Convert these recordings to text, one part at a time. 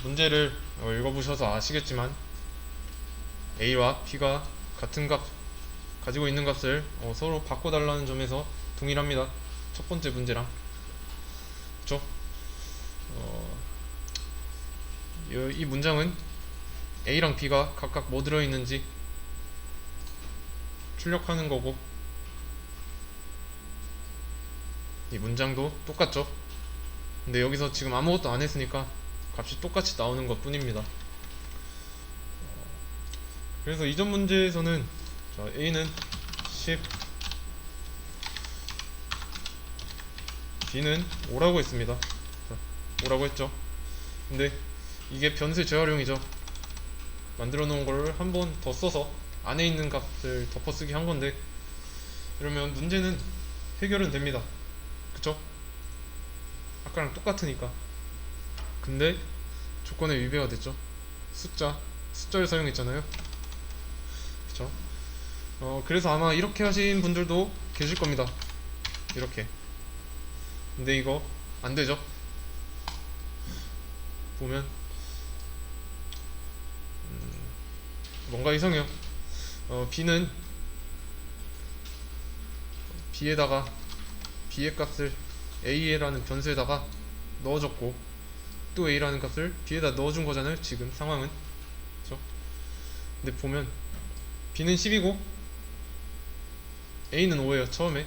문제를 읽어보셔서 아시겠지만 A와 B가 같은 값 가지고 있는 값을 서로 바꿔달라는 점에서 동일합니다. 첫 번째 문제랑. 그쵸? 어, 이 문장은 A랑 B가 각각 뭐 들어있는지 출력하는 거고, 이 문장도 똑같죠. 근데 여기서 지금 아무것도 안 했으니까 값이 똑같이 나오는 것 뿐입니다. 그래서 이전 문제에서는 자, A는 10, B는 5라고 했습니다. 자, 5라고 했죠. 근데 이게 변수 재활용이죠. 만들어 놓은 걸 한 번 더 써서 안에 있는 값을 덮어쓰기 한 건데, 이러면 문제는 해결은 됩니다. 그쵸? 아까랑 똑같으니까. 근데 조건에 위배가 됐죠. 숫자를 사용했잖아요. 그쵸? 그래서 아마 이렇게 하신 분들도 계실 겁니다. 이렇게. 근데 이거 안 되죠? 보면 뭔가 이상해요. B는 B에다가 B의 값을 A라는 변수에다가 넣어줬고, 또 A라는 값을 B에다 넣어준 거잖아요. 지금 상황은. 그쵸? 근데 보면 B는 10이고 A는 5예요. 처음에.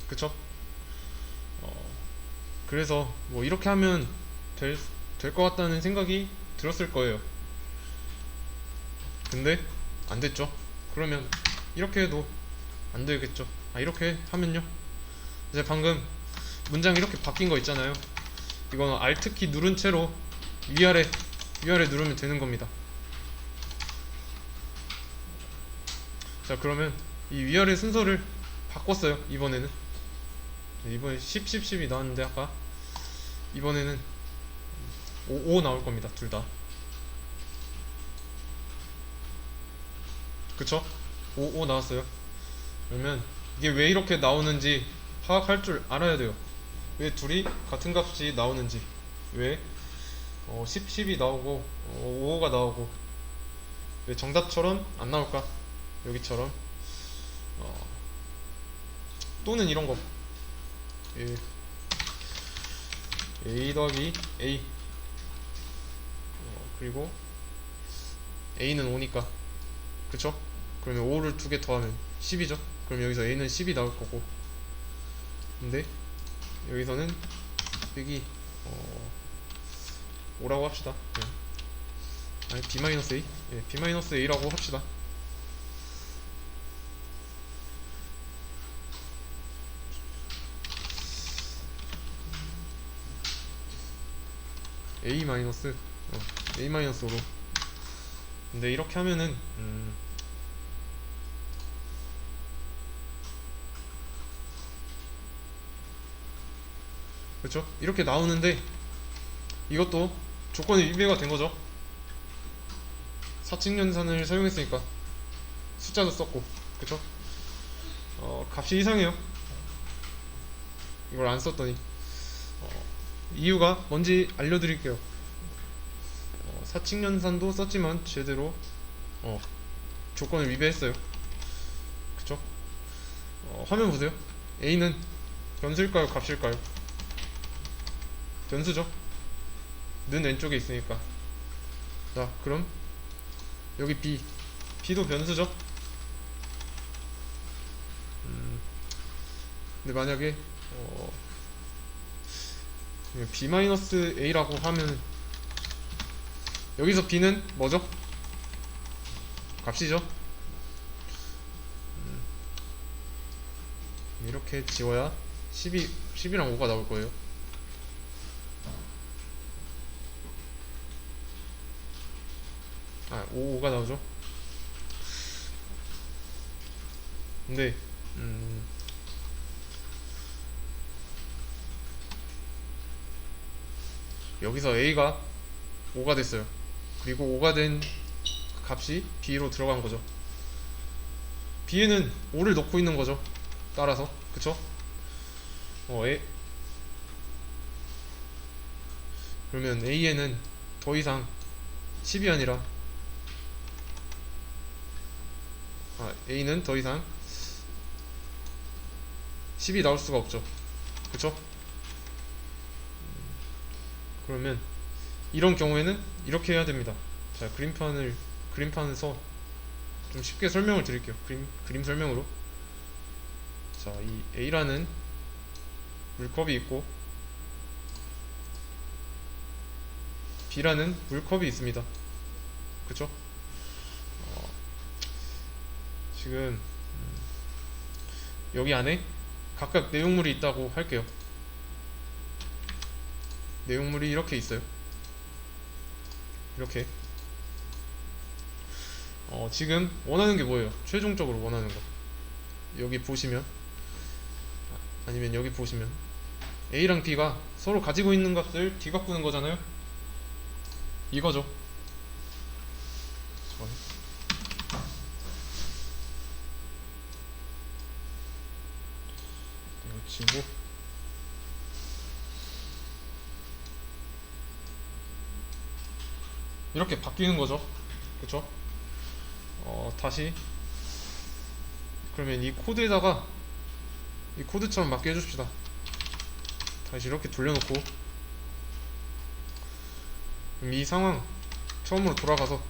그쵸? 그래서 뭐 이렇게 하면 될 것 같다는 생각이 들었을 거예요. 근데 안 됐죠. 그러면 이렇게 해도 안 되겠죠. 이렇게 하면요, 이제 방금 문장 이렇게 바뀐 거 있잖아요. 이거는 Alt키 누른 채로 위아래 누르면 되는 겁니다. 자, 그러면 이 위아래 순서를 바꿨어요. 이번에 10, 10, 10이 나왔는데 아까 이번에는 5 나올 겁니다. 둘 다. 그쵸? 5 나왔어요. 그러면 이게 왜 이렇게 나오는지 파악할 줄 알아야 돼요. 왜 둘이 같은 값이 나오는지, 왜 10, 10이 나오고 5가 나오고, 왜 정답처럼 안 나올까? 여기처럼. 어, 또는 이런 거. 예, A 더하기 A, 그리고 A는 5니까, 그쵸? 그러면 5를 두 개 더하면 10이죠. 그럼 여기서 A는 10이 나올 거고, 근데 여기서는 여기 5라고 합시다. 아니, B-A, 예, B-A라고 합시다. A 마이너스 A-5로. 근데 이렇게 하면은 그렇죠? 이렇게 나오는데 이것도 조건이 위배가 된 거죠. 사칙연산을 사용했으니까 숫자도 썼고, 그쵸? 값이 이상해요. 이걸 안 썼더니. 이유가 뭔지 알려드릴게요. 사칙연산도 썼지만 제대로 조건을 위배했어요. 그쵸? 화면 보세요. A는 변수일까요? 값일까요? 변수죠. 는 왼쪽에 있으니까. 자, 그럼 여기 B도 변수죠. 근데 만약에 B-A라고 하면 여기서 B는 뭐죠? 값이죠. 이렇게 지워야 10이랑 5가 나올 거예요. 5가 나오죠. 근데 여기서 A가 5가 됐어요. 그리고 5가 된 값이 B로 들어간 거죠. B에는 5를 넣고 있는 거죠. 따라서. 그쵸? 그러면 A에는 더 이상 10이 아니라 A는 더 이상 10이 나올 수가 없죠. 그쵸? 그러면 이런 경우에는 이렇게 해야 됩니다. 자, 그림판에서 좀 쉽게 설명을 드릴게요. 그림 설명으로. 자, 이 A라는 물컵이 있고 B라는 물컵이 있습니다. 그쵸? 지금 여기 안에 각각 내용물이 있다고 할게요. 내용물이 이렇게 있어요. 이렇게. 지금 원하는 게 뭐예요? 최종적으로 원하는 거. 여기 보시면, 아니면 여기 보시면 A랑 B가 서로 가지고 있는 값을 뒤바꾸는 거잖아요. 이거죠. 좋아요. 이거 지우고 이렇게 바뀌는 거죠. 그쵸? 다시 그러면 이 코드에다가 이 코드처럼 맞게 해줍시다. 다시 이렇게 돌려놓고 그럼 이 상황 처음으로 돌아가서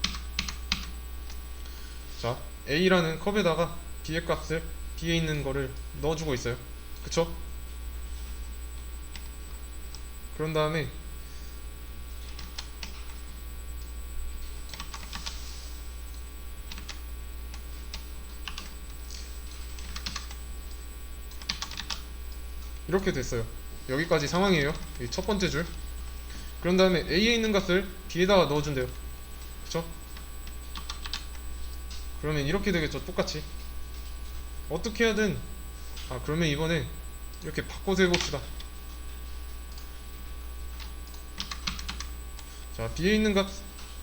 자, A라는 컵에다가 B의 값을 B에 있는 거를 넣어주고 있어요. 그쵸? 그런 다음에 이렇게 됐어요. 여기까지 상황이에요. 이 첫 번째 줄. 그런 다음에 A에 있는 값을 B에다가 넣어준대요. 그쵸? 그러면 이렇게 되겠죠. 똑같이. 어떻게 하든 그러면 이번에 이렇게 바꿔서 해봅시다. 자, B에 있는 값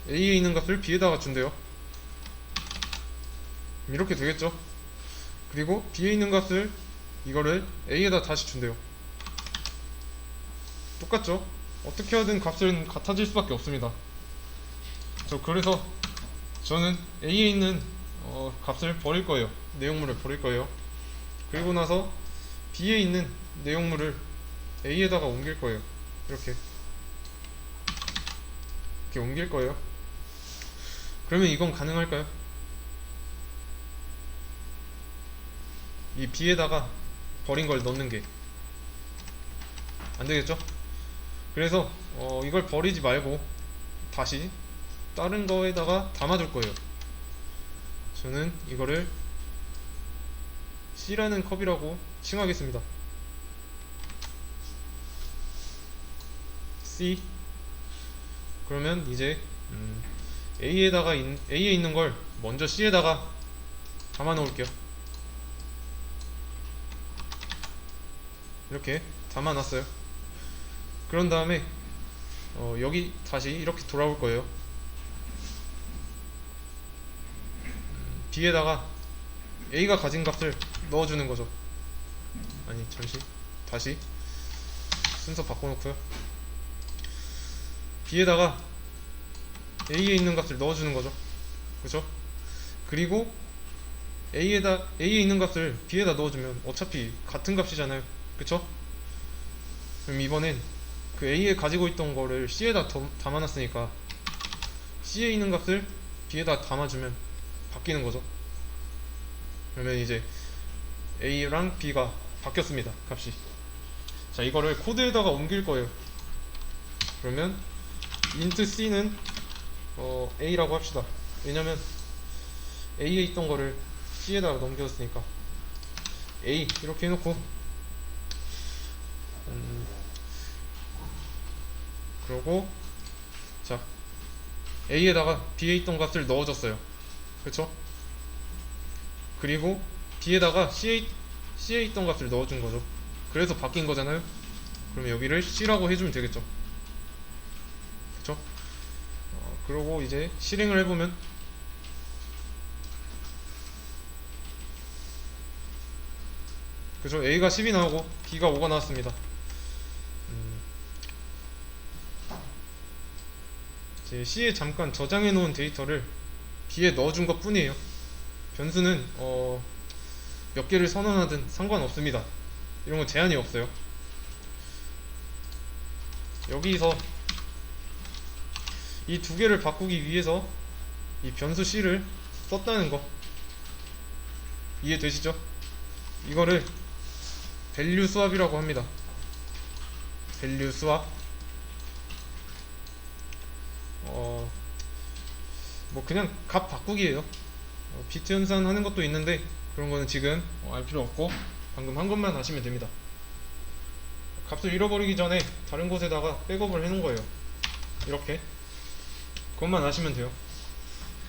A에 있는 값을 B에다가 준대요. 이렇게 되겠죠. 그리고 B에 있는 값을 이거를 A에다 다시 준대요. 똑같죠? 어떻게 하든 값은 같아질 수밖에 없습니다. 그래서 저는 A에 있는 값을 버릴 거예요. 내용물을 버릴 거예요. 그리고 나서 B에 있는 내용물을 A에다가 옮길 거예요. 이렇게 옮길 거예요. 그러면 이건 가능할까요? 이 B에다가 버린 걸 넣는 게 안 되겠죠? 그래서 이걸 버리지 말고 다시 다른 거에다가 담아둘 거예요. 저는 이거를 C라는 컵이라고 칭하겠습니다. C. 그러면 이제 A에 있는 걸 먼저 C에다가 담아 놓을게요. 이렇게 담아 놨어요. 그런 다음에 여기 다시 이렇게 돌아올 거예요. B에다가 A가 가진 값을 넣어주는 거죠. 아니, 잠시 다시 순서 바꿔놓고요. B에다가 A에 있는 값을 넣어주는 거죠. 그죠? 그리고 A에 있는 값을 B에다 넣어주면 어차피 같은 값이잖아요. 그쵸? 그럼 이번엔 그 A에 가지고 있던 거를 C에다 담아놨으니까 C에 있는 값을 B에다 담아주면 바뀌는 거죠. 그러면 이제 A랑 B가 바뀌었습니다. 값이. 자, 이거를 코드에다가 옮길 거예요. 그러면 int C는 A라고 합시다. 왜냐면 A에 있던 거를 C에다가 넘겨줬으니까 A 이렇게 해놓고 그러고 자, A에다가 B에 있던 값을 넣어줬어요. 그쵸? 그리고 B에다가 C에 있던 값을 넣어준 거죠. 그래서 바뀐 거잖아요. 그러면 여기를 C라고 해주면 되겠죠. 그쵸? 그러고 이제 실행을 해보면 그죠? A가 10이 나오고 B가 5가 나왔습니다. 제 C에 잠깐 저장해 놓은 데이터를 B에 넣어준 것 뿐이에요. 변수는 몇 개를 선언하든 상관없습니다. 이런 건 제한이 없어요. 여기서 이 두 개를 바꾸기 위해서 이 변수 C를 썼다는 거 이해되시죠? 이거를 밸류 수합이라고 합니다. 밸류 수합. 뭐 그냥 값 바꾸기예요. 비트 연산하는 것도 있는데 그런 거는 지금 알 필요 없고 방금 한 것만 하시면 됩니다. 값을 잃어버리기 전에 다른 곳에다가 백업을 해놓은 거예요. 이렇게 그것만 아시면 돼요.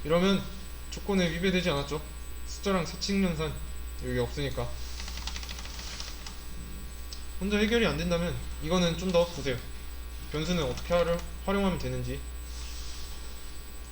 이러면 조건에 위배되지 않았죠. 숫자랑 사칙 연산 여기 없으니까. 혼자 해결이 안 된다면 이거는 좀 더 보세요. 변수는 어떻게 활용하면 되는지